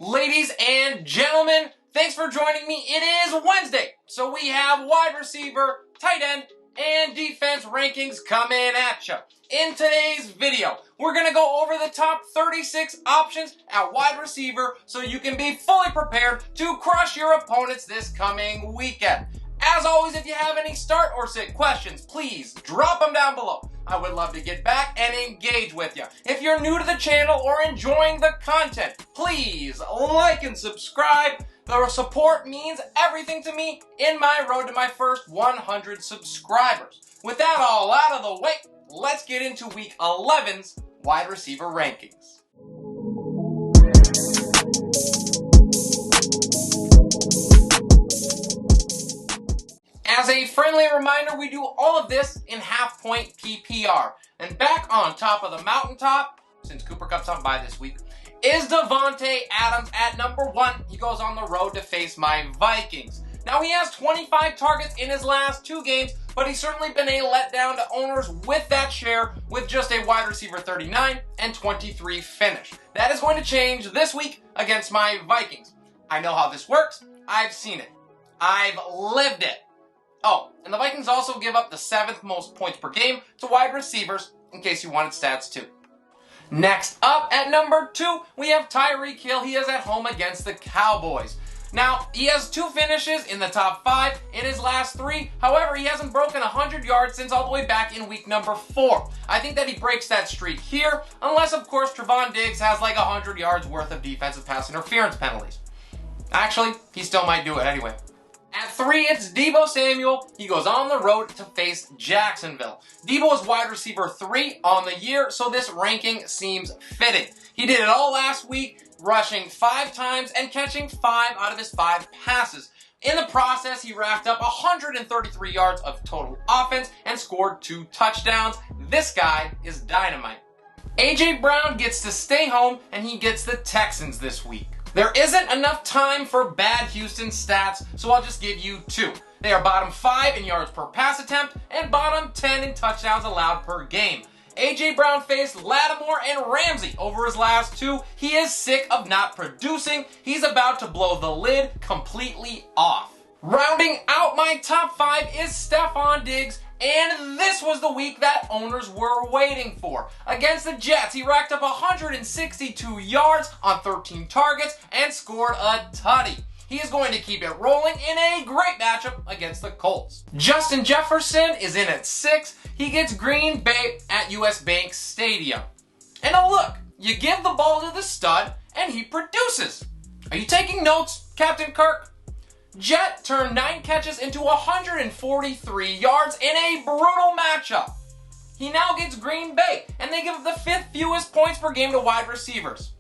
Ladies and gentlemen, thanks for joining me. It is Wednesday, so we have wide receiver, tight end, and defense rankings coming at you. In today's video, we're going to go over the top 36 options at wide receiver so you can be fully prepared to crush your opponents this coming weekend. As always, if you have any start or sit questions, please drop them down below. I would love to get back and engage with you. If you're new to the channel or enjoying the content, please like and subscribe. The support means everything to me in my road to my first 100 subscribers. With that all out of the way, let's get into week 11's wide receiver rankings. As a friendly reminder, we do all of this in half-point PPR. And back on top of the mountaintop, since Cooper Kupp's on bye this week, is Davante Adams at number 1. He goes on the road to face my Vikings. Now, he has 25 targets in his last 2 games, but he's certainly been a letdown to owners with that share, with just a wide receiver 39 and 23 finish. That is going to change this week against my Vikings. I know how this works. I've seen it. I've lived it. Oh, and the Vikings also give up the 7th most points per game to wide receivers, in case you wanted stats too. Next up at number 2, we have Tyreek Hill. He is at home against the Cowboys. Now, he has 2 finishes in the top 5 in his last 3. However, he hasn't broken 100 yards since all the way back in week number 4. I think that he breaks that streak here, unless, of course, Trevon Diggs has like 100 yards worth of defensive pass interference penalties. Actually, he still might do it anyway. At 3, it's Deebo Samuel. He goes on the road to face Jacksonville. Deebo is wide receiver 3 on the year, so this ranking seems fitting. He did it all last week, rushing 5 times and catching 5 out of his 5 passes. In the process, he racked up 133 yards of total offense and scored 2 touchdowns. This guy is dynamite. A.J. Brown gets to stay home, and he gets the Texans this week. There isn't enough time for bad Houston stats, so I'll just give you 2. They are bottom 5 in yards per pass attempt and bottom 10 in touchdowns allowed per game. A.J. Brown faced Lattimore and Ramsey over his last 2. He is sick of not producing. He's about to blow the lid completely off. Rounding out my top 5 is Stefon Diggs. And this was the week that owners were waiting for. Against the Jets, he racked up 162 yards on 13 targets and scored a tutty. He is going to keep it rolling in a great matchup against the Colts. Justin Jefferson is in at 6. He gets Green Bay at US Bank Stadium. And oh look, you give the ball to the stud and he produces. Are you taking notes, Captain Kirk? Jet turned 9 catches into 143 yards in a brutal matchup. He now gets Green Bay, and they give the 5th fewest points per game to wide receivers.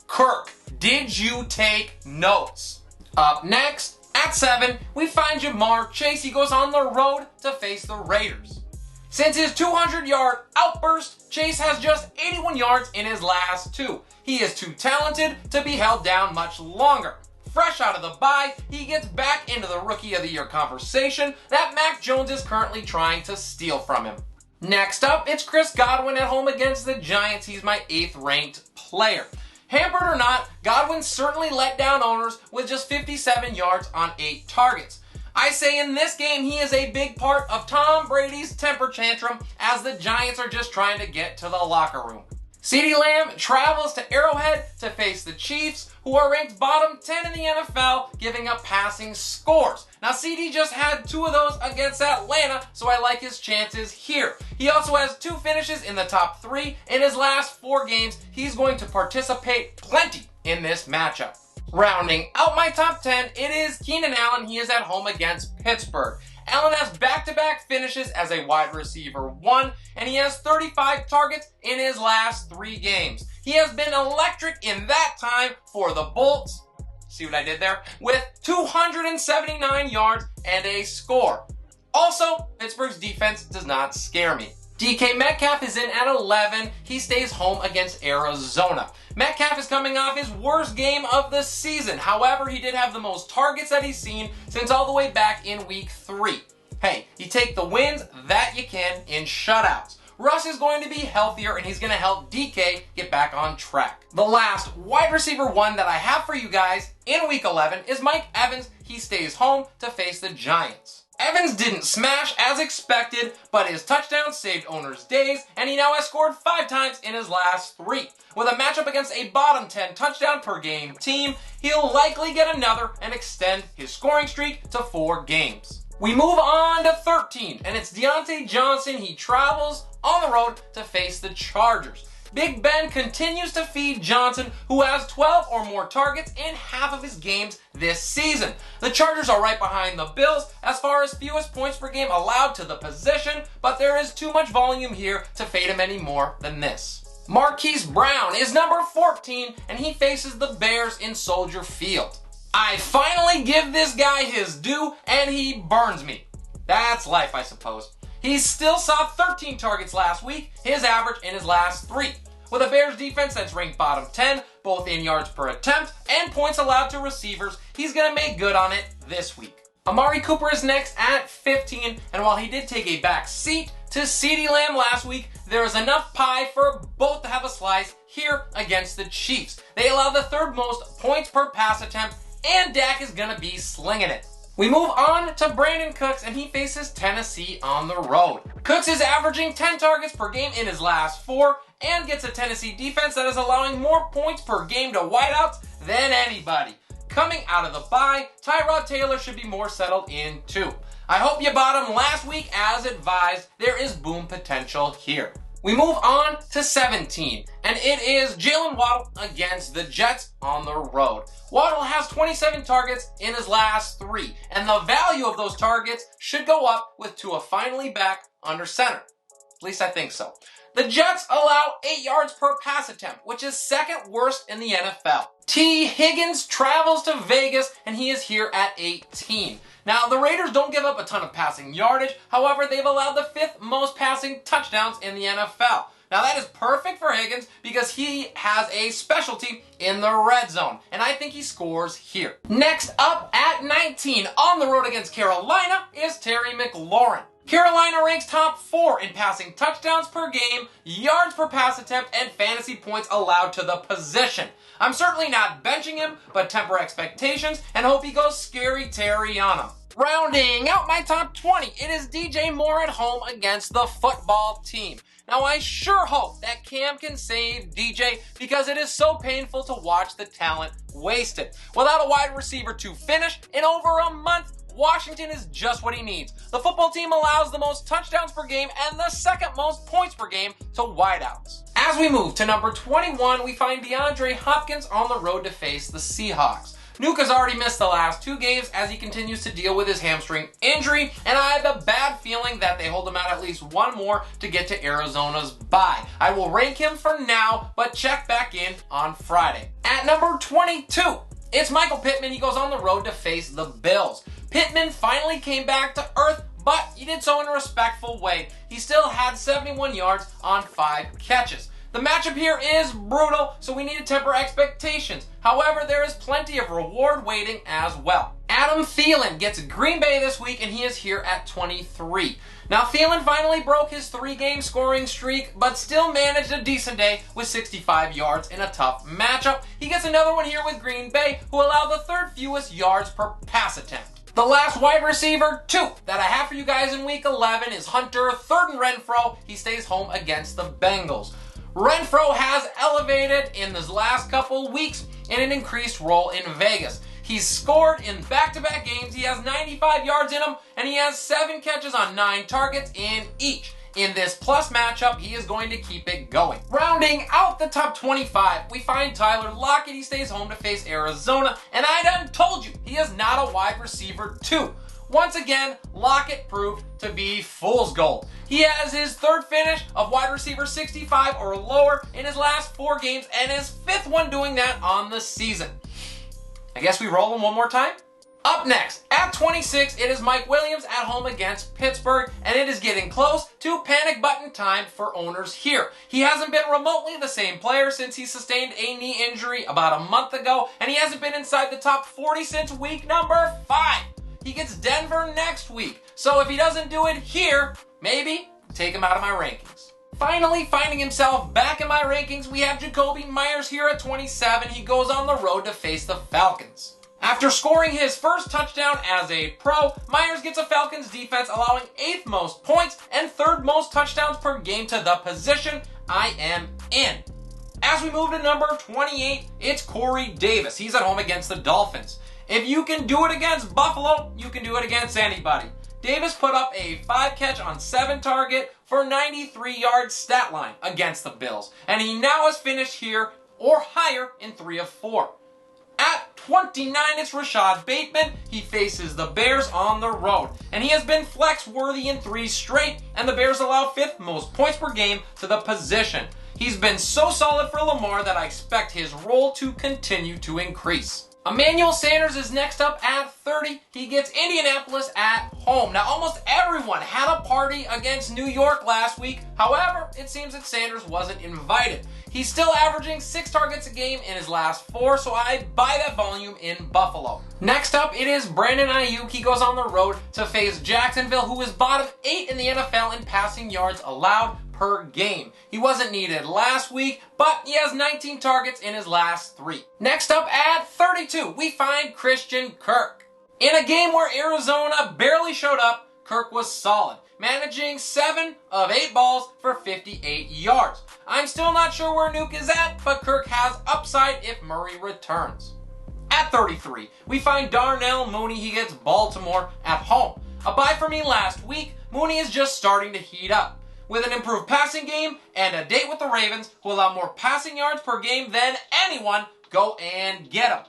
Kirk, did you take notes? Up next, at 7, we find Jamar Chase. He goes on the road to face the Raiders. Since his 200-yard outburst, Chase has just 81 yards in his last 2. He is too talented to be held down much longer. Fresh out of the bye, he gets back into the Rookie of the Year conversation that Mac Jones is currently trying to steal from him. Next up, it's Chris Godwin at home against the Giants. He's my 8th ranked player. Hampered or not, Godwin certainly let down owners with just 57 yards on 8 targets. I say in this game, he is a big part of Tom Brady's temper tantrum as the Giants are just trying to get to the locker room. CeeDee Lamb travels to Arrowhead to face the Chiefs, who are ranked bottom 10 in the NFL, giving up passing scores. Now, CeeDee just had 2 of those against Atlanta, so I like his chances here. He also has 2 finishes in the top 3. In his last 4 games, he's going to participate plenty in this matchup. Rounding out my top 10, it is Keenan Allen. He is at home against Pittsburgh. Allen has back-to-back finishes as a wide receiver 1, and he has 35 targets in his last 3 games. He has been electric in that time for the Bolts. See what I did there? With 279 yards and a score. Also, Pittsburgh's defense does not scare me. DK Metcalf is in at 11. He stays home against Arizona. Metcalf is coming off his worst game of the season. However, he did have the most targets that he's seen since all the way back in week 3. Hey, you take the wins that you can in shutouts. Russ is going to be healthier and he's going to help DK get back on track. The last wide receiver one that I have for you guys in week 11 is Mike Evans. He stays home to face the Giants. Evans didn't smash as expected, but his touchdown saved owners' days, and he now has scored 5 times in his last 3. With a matchup against a bottom 10 touchdown per game team, he'll likely get another and extend his scoring streak to 4 games. We move on to 13, and it's Deontay Johnson. He travels on the road to face the Chargers. Big Ben continues to feed Johnson, who has 12 or more targets in half of his games this season. The Chargers are right behind the Bills as far as fewest points per game allowed to the position, but there is too much volume here to fade him any more than this. Marquise Brown is number 14, and he faces the Bears in Soldier Field. I finally give this guy his due, and he burns me. That's life, I suppose. He still saw 13 targets last week, his average in his last 3. With a Bears defense that's ranked bottom 10, both in yards per attempt and points allowed to receivers, he's going to make good on it this week. Amari Cooper is next at 15, and while he did take a back seat to CeeDee Lamb last week, there is enough pie for both to have a slice here against the Chiefs. They allow the 3rd most points per pass attempt, and Dak is going to be slinging it. We move on to Brandon Cooks, and he faces Tennessee on the road. Cooks is averaging 10 targets per game in his last 4 and gets a Tennessee defense that is allowing more points per game to wideouts than anybody. Coming out of the bye, Tyrod Taylor should be more settled in too. I hope you bought him last week as advised. There is boom potential here. We move on to 17, and it is Jalen Waddle against the Jets on the road. Waddle has 27 targets in his last 3, and the value of those targets should go up with Tua finally back under center. At least I think so. The Jets allow 8 yards per pass attempt, which is 2nd worst in the NFL. T. Higgins travels to Vegas, and he is here at 18. Now, the Raiders don't give up a ton of passing yardage. However, they've allowed the 5th most passing touchdowns in the NFL. Now, that is perfect for Higgins because he has a specialty in the red zone, and I think he scores here. Next up at 19, on the road against Carolina, is Terry McLaurin. Carolina ranks top 4 in passing touchdowns per game, yards per pass attempt, and fantasy points allowed to the position. I'm certainly not benching him, but temper expectations and hope he goes scary Terry on him. Rounding out my top 20, it is DJ Moore at home against the football team. Now, I sure hope that Cam can save DJ because it is so painful to watch the talent wasted. Without a wide receiver to finish in over a month, Washington is just what he needs. The football team allows the most touchdowns per game and the 2nd most points per game to wideouts. As we move to number 21, we find DeAndre Hopkins on the road to face the Seahawks. Nuke has already missed the last 2 games as he continues to deal with his hamstring injury, and I have a bad feeling that they hold him out at least 1 more to get to Arizona's bye. I will rank him for now, but check back in on Friday. At number 22, it's Michael Pittman. He goes on the road to face the Bills. Pittman finally came back to earth, but he did so in a respectful way. He still had 71 yards on 5 catches. The matchup here is brutal, so we need to temper expectations. However, there is plenty of reward waiting as well. Adam Thielen gets Green Bay this week, and he is here at 23. Now, Thielen finally broke his 3-game scoring streak, but still managed a decent day with 65 yards in a tough matchup. He gets another one here with Green Bay, who allow the 3rd fewest yards per pass attempt. The last wide receiver, 2, that I have for you guys in week 11 is Hunter, 3rd and Renfro. He stays home against the Bengals. Renfro has elevated in this last couple weeks in an increased role in Vegas. He's scored in back-to-back games. He has 95 yards in him, and he has 7 catches on 9 targets in each. In this plus matchup, he is going to keep it going. Rounding out the top 25, we find Tyler Lockett. He stays home to face Arizona, and I done told you, he is not a wide receiver 2. Once again, Lockett proved to be fool's gold. He has his 3rd finish of wide receiver 65 or lower in his last 4 games, and his 5th one doing that on the season. I guess we roll him one more time? Up next, at 26, it is Mike Williams at home against Pittsburgh, and it is getting close to panic button time for owners here. He hasn't been remotely the same player since he sustained a knee injury about a month ago, and he hasn't been inside the top 40 since week number 5. He gets Denver next week, so if he doesn't do it here, maybe take him out of my rankings. Finally finding himself back in my rankings, we have Jacoby Myers here at 27. He goes on the road to face the Falcons. After scoring his first touchdown as a pro, Myers gets a Falcons defense allowing 8th most points and 3rd most touchdowns per game to the position I am in. As we move to number 28, it's Corey Davis. He's at home against the Dolphins. If you can do it against Buffalo, you can do it against anybody. Davis put up a 5 catch on 7 target for 93 yard stat line against the Bills, and he now has finished here or higher in 3 of 4. At 29, it's Rashad Bateman. He faces the Bears on the road, and he has been flex worthy in 3 straight, and the Bears allow 5th most points per game to the position. He's been so solid for Lamar that I expect his role to continue to increase. Emmanuel Sanders is next up at 30. He gets Indianapolis at home. Now, almost everyone had a party against New York last week. However, it seems that Sanders wasn't invited. He's still averaging 6 targets a game in his last 4, so I buy that volume in Buffalo. Next up, it is Brandon Ayuk. He goes on the road to face Jacksonville, who is bottom 8 in the NFL in passing yards allowed per game. He wasn't needed last week, but he has 19 targets in his last 3. Next up at 32, we find Christian Kirk. In a game where Arizona barely showed up, Kirk was solid, managing 7 of 8 balls for 58 yards. I'm still not sure where Nuke is at, but Kirk has upside if Murray returns. At 33, we find Darnell Mooney. He gets Baltimore at home. A buy for me last week, Mooney is just starting to heat up. With an improved passing game and a date with the Ravens who allow more passing yards per game than anyone, go and get him.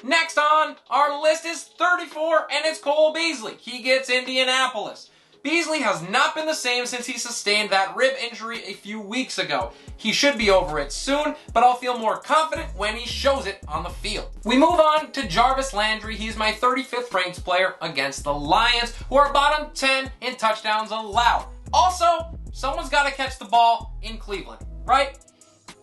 Next on our list is 34, and it's Cole Beasley. He gets Indianapolis. Beasley has not been the same since he sustained that rib injury a few weeks ago. He should be over it soon, but I'll feel more confident when he shows it on the field. We move on to Jarvis Landry. He's my 35th ranked player against the Lions, who are bottom 10 in touchdowns allowed. Also, someone's got to catch the ball in Cleveland, right?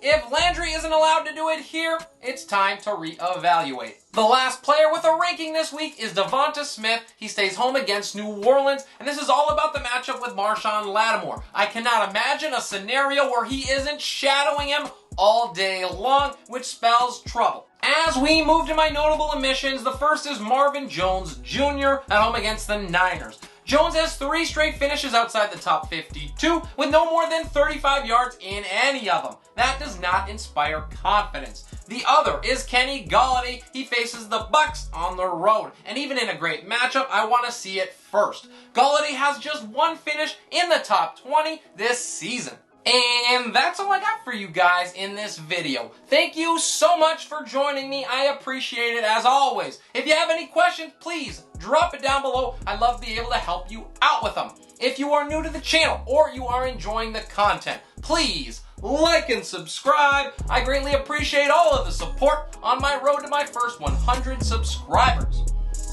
If Landry isn't allowed to do it here, it's time to reevaluate. The last player with a ranking this week is Devonta Smith. He stays home against New Orleans, and this is all about the matchup with Marshawn Lattimore. I cannot imagine a scenario where he isn't shadowing him all day long, which spells trouble. As we move to my notable omissions, the first is Marvin Jones Jr. at home against the Niners. Jones has 3 straight finishes outside the top 52 with no more than 35 yards in any of them. That does not inspire confidence. The other is Kenny Golladay. He faces the Bucs on the road. And even in a great matchup, I want to see it first. Golladay has just 1 finish in the top 20 this season. And that's all I got for you guys in this video. Thank you so much for joining me. I appreciate it as always. If you have any questions, please drop it down below. I'd love to be able to help you out with them. If you are new to the channel or you are enjoying the content, please like and subscribe. I greatly appreciate all of the support on my road to my first 100 subscribers.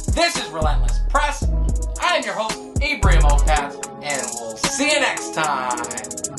This is Relentless Press. I am your host, Abraham Opaz, and we'll see you next time.